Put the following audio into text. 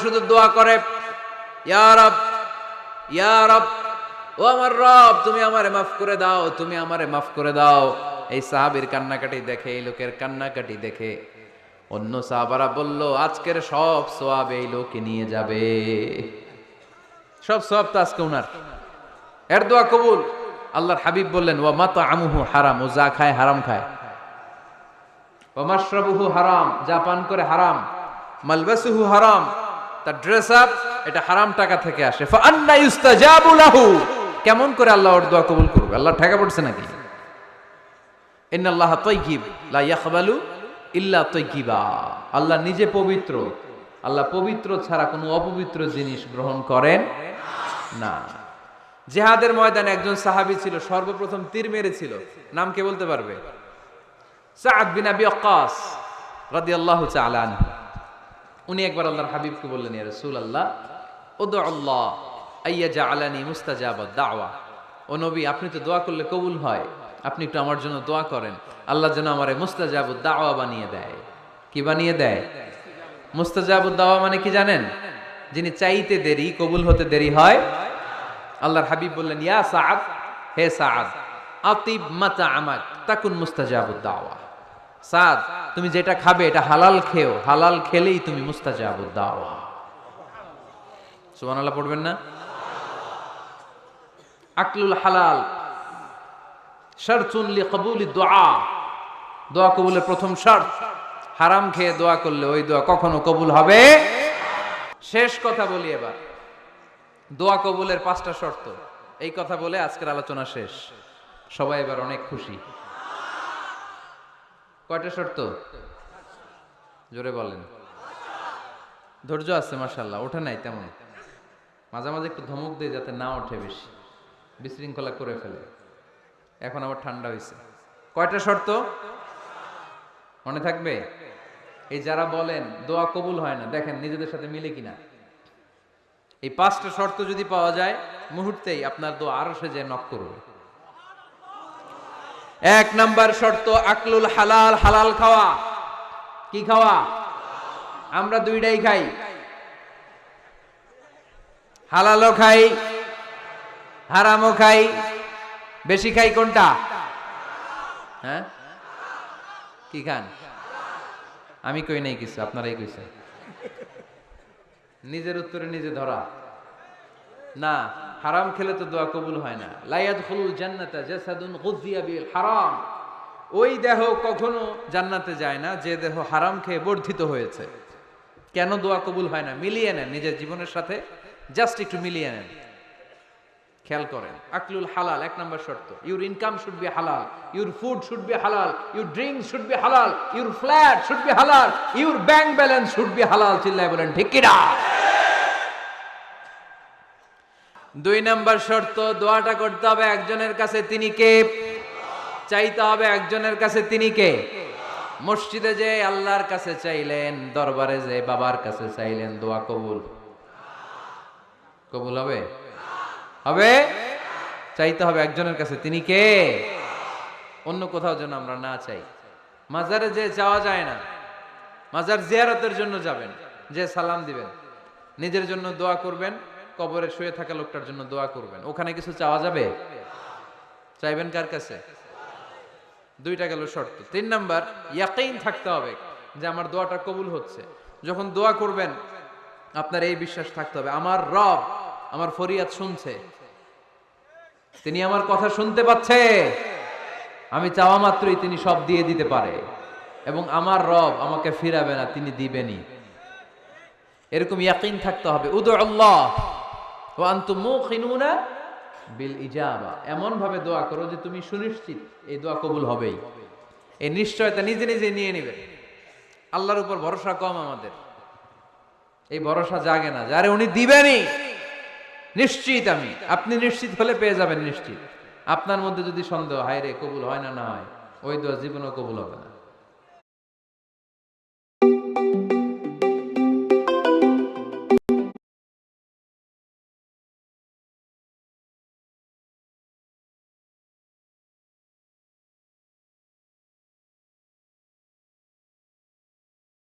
শুধু দোয়া করে, ইয়া রব, ইয়া রব, ও আমার রব, তুমি আমারে মাফ করে দাও, তুমি আমারে মাফ করে দাও। এই সাহাবীর কান্নাকাটি দেখে, এই লোকের কান্নাকাটি দেখে অন্য সাহাবারা বলল, আজকের সব সওয়াব এই লোকে নিয়ে যাবে। সব সওয়াব তো আজকে উনার। এর দোয়া কবুল। আল্লাহর হাবিব বললেন, ওয়া মাতআমুহু হারাম, ও যা খায় হারাম খায়। ওয়া মাশরাবুহু হারাম, যা পান করে হারাম। মালবাসুহু হারাম, তার ড্রেস আপ এটা হারাম টাকা থেকে আসে। ফা আন্না ইউস্তাজাবু লাহু, কেমন করে আল্লাহ ওর দোয়া কবুল করবে? আল্লাহ ঠেকা পড়ছে নাকি? ইন্নাল্লাহা তাইয়্যিব লা ইয়াকবালু ইল্লা তাইয়্যিবা, আল্লাহ নিজে পবিত্র, আল্লাহ পবিত্র ছাড়া কোনো অপবিত্র জিনিস গ্রহণ করেন না। জিহাদের ময়দানে একজন সাহাবী ছিল, সর্বপ্রথম তীর মেরেছিল। নাম কে বলতে পারবে? সাদ বিন আবি ওয়াক্কাস রাদিয়াল্লাহু তাআলা আনহু। উনি একবার আল্লাহর হাবিবকে বললেন, ইয়া রাসূলুল্লাহ, উদউ আল্লাহ আইয়াজআলানি মুস্তাজাবাদ দাওয়া। ও নবী, আপনি তো দোয়া করলে কবুল হয়, আপনি একটু আমার জন্য দোয়া করেন, আল্লাহ যেন আমারে মুস্তাজাবুদ দাওয়া বানিয়ে দেয়। কি বানিয়ে দেয়? মুস্তাজাবুদ দাওয়া মানে কি জানেন? যিনি চাইতে দেরি, কবুল হতে দেরি হয়। আল্লাহর হাবিব বললেন, ইয়া সাআদ, হে সাআদ, আতিব মাতআমাক তাকুন মুস্তাজাবুদ দাওয়া। সাদ, তুমি যেটা খাবে এটা হালাল খেও, হালাল খেলেই তুমি মুস্তাজাবুদ দাওয়া। সুবহানাল্লাহ পড়বেন না? আকলুল হালাল শারতুন লিকবুলি দুআ, দোয়া কবুলের প্রথম শর্ত। হারাম খেয়ে দোয়া করলে ওই দোয়া কখনো কবুল হবে। শেষ কথা বলি এবার, দোয়া কবুলের 5টা শর্ত। এই কথা বলে আজকের আলোচনা শেষ। সবাই এবার অনেক খুশি। কয়টা শর্ত? জোরে বলেন। ধৈর্য আছে মাশাআল্লাহ, ওঠে নাই তেমন। মাঝে মাঝে একটু ধমক দিয়ে যাতে না ওঠে, বেশি বিশৃঙ্খলা করে ফেলে। এখন আবার ঠান্ডা হয়েছে। কয়টা শর্ত মনে থাকবে? এই যারা বলেন দোয়া কবুল হয় না, দেখেন নিজেদের সাথে মিলে কিনা। এই 5টা শর্ত যদি পাওয়া যায়, মুহূর্তেই আপনার দোয়া আরশে যে নক করবে। 1 নাম্বার শর্ত আকলুল হালাল, হালাল খাওয়া। কি খাওয়া? আমরা দুইটাই খাই, হালালও খাই, হারামও খাই। বেশি খাই কোনটা? হ্যাঁ, কি খান? আমি কই নাই কিছু, আপনারাই কইছেন। নিজের উত্তরে নিজে ধরা না। হারাম খেলে তো দোয়া কবুল হয় না। লা ইয়াদখুলুল জান্নাতা জাসাদুন গুযিয়া বিল হারাম, ওই দেহ কখনো জান্নাতে যায় না যে দেহ হারাম খেয়ে বর্ধিত হয়েছে। কেন দোয়া কবুল হয় না? মিলিয়ে নেন নিজের জীবনের সাথে, জাস্ট একটু মিলিয়ে নেন, খেয়াল করেন। আকলুল হালাল 1 নাম্বার শর্ত। ইউর ইনকাম শুড বি হালাল, ইউর ফুড শুড বি হালাল, ইউর ড্রিঙ্ক শুড বি হালাল, ইউর ফ্ল্যাট শুড বি হালাল, your bank balance should be হালাল। চিল্লায় বলেন ঠিক কিনা? 2 নাম্বার শর্ত, দোয়াটা করতে হবে একজনের কাছে, তিনি কে? চাইতে হবে একজনের কাছে, তিনি কে? মসজিদে যে আল্লাহর কাছে চাইলেন, দরবারে যে বাবার কাছে চাইলেন, দোয়া কবুল কবুল হবে? হবে। চাইতে হবে একজনের কাছে, তিনি কে? অন্য কোথাও যেন আমরা না চাই। মাজারে যে যাওয়া যায় না, মাজার জিয়ারতের জন্য যাবেন, যে সালাম দিবেন, নিজের জন্য দোয়া করবেন, কবরে শুয়ে থাকা লোকটার জন্য দোয়া করবেন। ওখানে কিছু চাওয়া যাবে? চাইবেন কার কাছে? 2টা গেল শর্ত। 3 নাম্বার, ইয়াকিন থাকতে হবে যে আমার দোয়াটা কবুল হচ্ছে। যখন দোয়া করবেন আপনার এই বিশ্বাস থাকতে হবে, আমার রব আমার ফরিয়াদ শুনছে, তিনি আমার কথা শুনতে পাচ্ছে, আমি চাওয়া মাত্রই তিনি সব দিয়ে দিতে পারে, এবং আমার রব আমাকে ফিরাবে না, তিনি দিবেনই। এরকম ইয়াকিন থাকতে হবে। উদু আল্লাহ ওয়া আনতুম মুকিনুনা বিল ইজাবা, এমন ভাবে দোয়া করো যে তুমি সুনিশ্চিত এই দোয়া কবুল হবেই। এই নিশ্চয়তা নিজে নিজে নিয়ে নেবে। আল্লাহর উপর ভরসা কম আমাদের, এই ভরসা জাগে না যারে উনি দিবেনই, নিশ্চিত আমি। আপনি নিশ্চিত হলে পেয়ে যাবেন নিশ্চিত। আপনার মধ্যে যদি সন্দেহ, হায় রে কবুল হয় না, না হয়, ওই দোয়া জীবনেও কবুল হবে না।